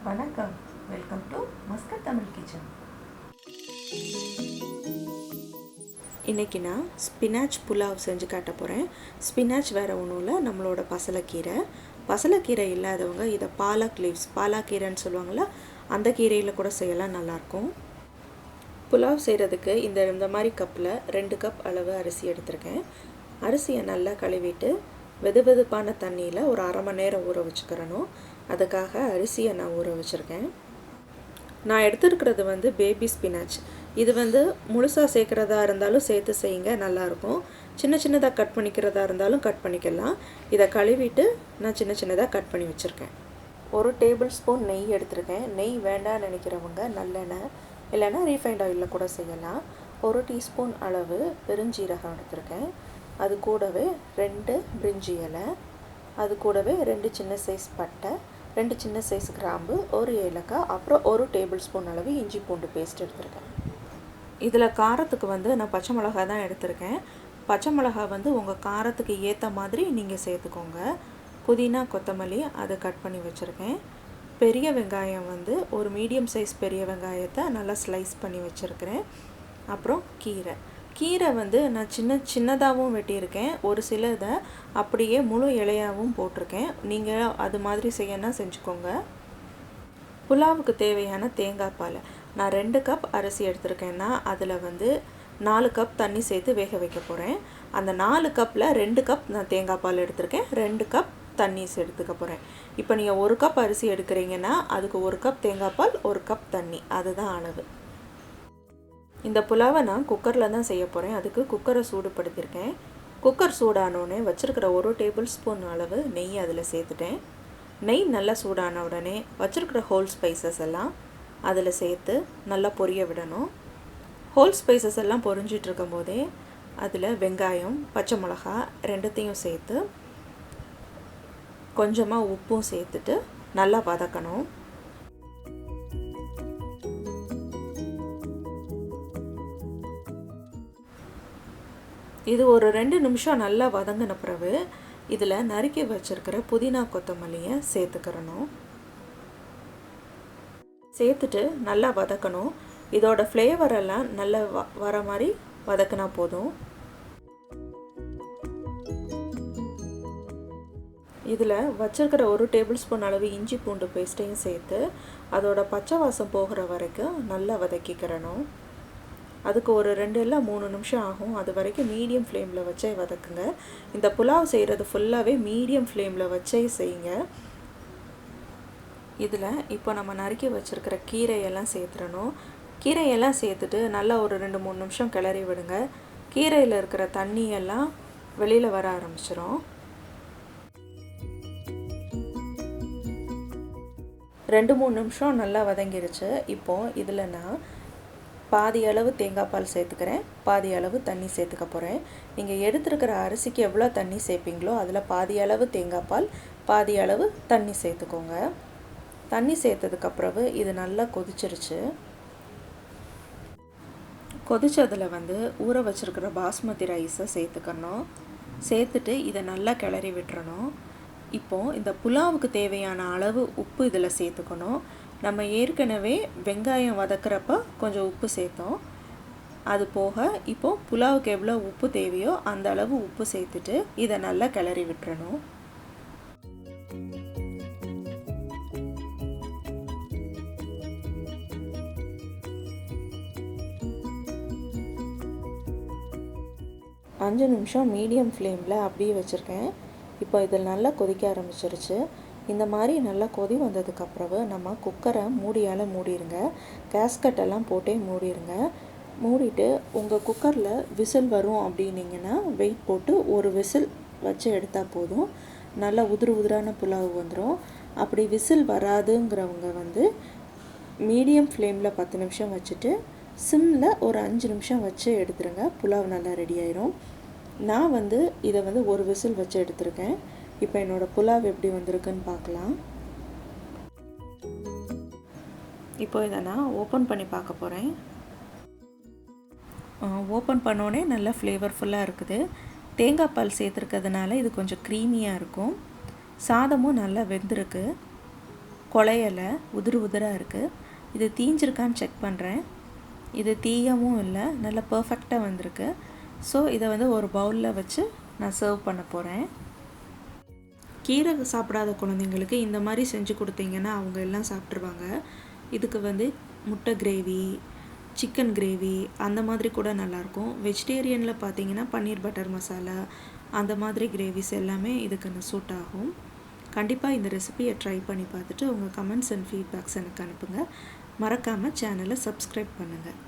வணக்கம், welcome to Muscat Tamil kitchen. இன்றைக்கி நான் ஸ்பினாச் புலாவ் செஞ்சு காட்ட போகிறேன். ஸ்பினாச் வேறு ஒன்றும் இல்லை, நம்மளோட பசலைக்கீரை இல்லாதவங்க இதை பாலக் லீவ்ஸ், பாலாக்கீரைன்னு சொல்லுவாங்களா, அந்த கீரையில் கூட செய்யலாம், நல்லாயிருக்கும். புலாவ் செய்கிறதுக்கு இந்த மாதிரி கப்பில் 2 கப் அளவு அரிசி எடுத்திருக்கேன். அரிசியை நல்லா கழுவிட்டு வெதுவெதுப்பான தண்ணியில் ஒரு அரை மணி நேரம் ஊற வச்சுக்கிறணும். அதுக்காக அரிசியை நான் ஊற வச்சுருக்கேன். நான் எடுத்துருக்கிறது பேபி ஸ்பினாச். இது முழுசாக சேர்க்குறதா இருந்தாலும் சேர்த்து செய்யுங்க, நல்லாயிருக்கும். சின்ன சின்னதாக கட் பண்ணிக்கிறதா இருந்தாலும் கட் பண்ணிக்கலாம். இதை கழுவிட்டு நான் சின்ன சின்னதாக கட் பண்ணி வச்சுருக்கேன். 1 டேபிள் ஸ்பூன் நெய் எடுத்திருக்கேன். நெய் வேண்டாம்னு நினைக்கிறவங்க நல்லெண்ணெய் இல்லைன்னா ரீஃபைண்ட் ஆயிலில் கூட செய்யலாம். 1 டீஸ்பூன் அளவு பெருஞ்சீரகம் எடுத்திருக்கேன். அது கூடவே 2 பிரிஞ்சி இலை, அது கூடவே 2 சின்ன சைஸ் பட்டை, 2 சின்ன சைஸ் கிராம்பு, 1 ஏலக்காய், அப்புறம் 1 டேபிள் ஸ்பூன் அளவு இஞ்சி பூண்டு பேஸ்ட் எடுத்திருக்கேன். இதில் காரத்துக்கு நான் பச்சை மிளகாய் தான் எடுத்திருக்கேன். பச்சை மிளகாய் உங்கள் காரத்துக்கு ஏற்ற மாதிரி நீங்கள் சேர்த்துக்கோங்க. புதினா, கொத்தமல்லி அதை கட் பண்ணி வச்சுருக்கேன். பெரிய வெங்காயம் ஒரு மீடியம் சைஸ் பெரிய வெங்காயத்தை நல்லா ஸ்லைஸ் பண்ணி வச்சுருக்கிறேன். அப்புறம் கீரை நான் சின்னதாகவும் வெட்டியிருக்கேன். ஒரு சிலதை அப்படியே முழு இலையாகவும் போட்டிருக்கேன். நீங்கள் அது மாதிரி செய்யணும்னா செஞ்சுக்கோங்க. புலாவுக்கு தேவையான தேங்காய் பால் நான் 2 கப் அரிசி எடுத்திருக்கேன்னா அதில் 4 கப் தண்ணி சேர்த்து வேக வைக்க போகிறேன். அந்த 4 கப்பில் 2 கப் நான் தேங்காய் பால் எடுத்திருக்கேன், 2 கப் தண்ணி எடுத்துக்க போகிறேன். இப்போ நீங்கள் 1 கப் அரிசி எடுக்கிறீங்கன்னா அதுக்கு 1 கப் தேங்காய் பால், 1 கப் தண்ணி, அதுதான் அளவு. இந்த புலாவை நான் குக்கரில் தான் செய்ய போகிறேன். அதுக்கு குக்கரை சூடுபடுத்தியிருக்கேன். குக்கர் சூடானோடனே வச்சுருக்கிற 1 டேபிள் ஸ்பூன் அளவு நெய் அதில் சேர்த்துட்டேன். நெய் நல்லா சூடான உடனே வச்சுருக்கிற ஹோல் ஸ்பைசஸ் எல்லாம் அதில் சேர்த்து நல்லா பொரிய விடணும். ஹோல் ஸ்பைசஸ் எல்லாம் பொரிஞ்சிட்டு இருக்கும் போதே அதில் வெங்காயம், பச்சை மிளகா 2த்தையும் சேர்த்து கொஞ்சமாக உப்பும் சேர்த்துட்டு நல்லா வதக்கணும். இது ஒரு 2 நிமிஷம் நல்லா வதங்கின பிறகு இதில் நறுக்கி வச்சுருக்கிற புதினா, கொத்தமல்லியை சேர்த்துக்கிறணும். சேர்த்துட்டு நல்லா வதக்கணும். இதோட ஃப்ளேவரெல்லாம் நல்லா வர மாதிரி வதக்கினா போதும். இதில் வச்சுருக்கிற 1 டேபிள் ஸ்பூன் அளவு இஞ்சி பூண்டு பேஸ்ட்டையும் சேர்த்து அதோட பச்சை வாசம் போகிற வரைக்கும் நல்லா வதக்கிக்கிறணும். அதுக்கு ஒரு 2 இல்லை 3 நிமிஷம் ஆகும். அது வரைக்கும் மீடியம் ஃப்ளேமில் வச்சே வதக்குங்க. இந்த புலாவ் செய்கிறது ஃபுல்லாகவே மீடியம் ஃப்ளேமில் வச்சே செய்யுங்க. இதில் இப்போ நம்ம நறுக்கி வச்சுருக்கிற கீரையெல்லாம் சேர்த்துடணும். கீரையெல்லாம் சேர்த்துட்டு நல்லா ஒரு 2-3 நிமிஷம் கிளறி விடுங்க. கீரையில் இருக்கிற தண்ணியெல்லாம் வெளியில் வர ஆரம்பிச்சிடும். 2-3 நிமிஷம் நல்லா வதங்கிருச்சு. இப்போது இதில் நான் பாதி அளவு தேங்காய் பால் சேர்த்துக்கிறேன், பாதி அளவு தண்ணி சேர்த்துக்க போகிறேன். நீங்கள் எடுத்துருக்கிற அரிசிக்கு எவ்வளோ தண்ணி சேர்ப்பீங்களோ அதில் பாதி அளவு தேங்காய் பால், பாதி அளவு தண்ணி சேர்த்துக்கோங்க. தண்ணி சேர்த்ததுக்கப்புறம் இது நல்லா கொதிச்சிருச்சு. கொதிச்சதில் ஊற வச்சுருக்கிற பாஸ்மதி ரைஸை சேர்த்துக்கணும். சேர்த்துட்டு இதை நல்லா கிளறி விட்டுறணும். இப்போது இந்த புலாவுக்கு தேவையான அளவு உப்பு இதில் சேர்த்துக்கணும். நம்ம ஏற்கனவே வெங்காயம் வதக்கிறப்ப கொஞ்சம் உப்பு சேர்த்தோம். அது போக இப்போது புலாவுக்கு எவ்வளோ உப்பு தேவையோ அந்த அளவு உப்பு சேர்த்துட்டு இதை நல்லா கிளறி விட்டுறணும். அஞ்சு நிமிஷம் மீடியம் ஃப்ளேமில் அப்படியே வச்சுருக்கேன். இப்போ இதில் நல்லா கொதிக்க ஆரம்பிச்சிருச்சு. இந்த மாதிரி நல்லா கொதி வந்ததுக்கப்புறம் நம்ம குக்கரை மூடியால் மூடிடுங்க. கேஸ்கட்டெல்லாம் போட்டே மூடிடுங்க. மூடிட்டு உங்கள் குக்கரில் விசில் வரும் அப்படின்னிங்கன்னா வெயிட் போட்டு ஒரு விசில் வச்சு எடுத்தால் போதும். நல்லா உதிரான புலாவு வந்துடும். அப்படி விசில் வராதுங்கிறவங்க மீடியம் ஃப்ளேமில் 10 நிமிஷம் வச்சுட்டு சிம்மில் ஒரு 5 நிமிஷம் வச்சு எடுத்துருங்க. புலாவ் நல்லா ரெடி ஆயிரும். நான் இதை ஒரு விசில் வச்சு எடுத்திருக்கேன். இப்போ என்னோடய புலாவ் எப்படி வந்திருக்குன்னு பார்க்கலாம். இப்போ இதை நான் ஓப்பன் பண்ணி பார்க்க போகிறேன். ஓப்பன் பண்ணோடனே நல்லா ஃப்ளேவர்ஃபுல்லாக இருக்குது. தேங்காய் பால் சேர்த்துருக்கிறதுனால இது கொஞ்சம் க்ரீமியாக இருக்கும். சாதமும் நல்லா வெந்திருக்கு. குழையலை, உதிராக இருக்குது. இது தீஞ்சிருக்கான்னு செக் பண்ணுறேன். இது தீயவும் இல்லை, நல்லா பர்ஃபெக்டாக வந்திருக்கு. ஸோ இதை வந்து ஒரு பவுலில் வச்சு நான் சர்வ் பண்ண போகிறேன். கீரை சாப்பிடாத குழந்தைங்களுக்கு இந்த மாதிரி செஞ்சு கொடுத்தீங்கன்னா அவங்க எல்லாம் சாப்பிட்ருவாங்க. இதுக்கு வந்து முட்டை கிரேவி, சிக்கன் கிரேவி அந்த மாதிரி கூட நல்லாயிருக்கும். வெஜிடேரியனில் பார்த்தீங்கன்னா பன்னீர் பட்டர் மசாலா அந்த மாதிரி கிரேவிஸ் எல்லாமே இதுக்கு சூட் ஆகும். கண்டிப்பாக இந்த ரெசிபியை ட்ரை பண்ணி பார்த்துட்டு உங்கள் கமெண்ட்ஸ் அண்ட் ஃபீட்பேக்ஸ் எனக்கு அனுப்புங்க. மறக்காமல் சேனலை சப்ஸ்கிரைப் பண்ணுங்கள்.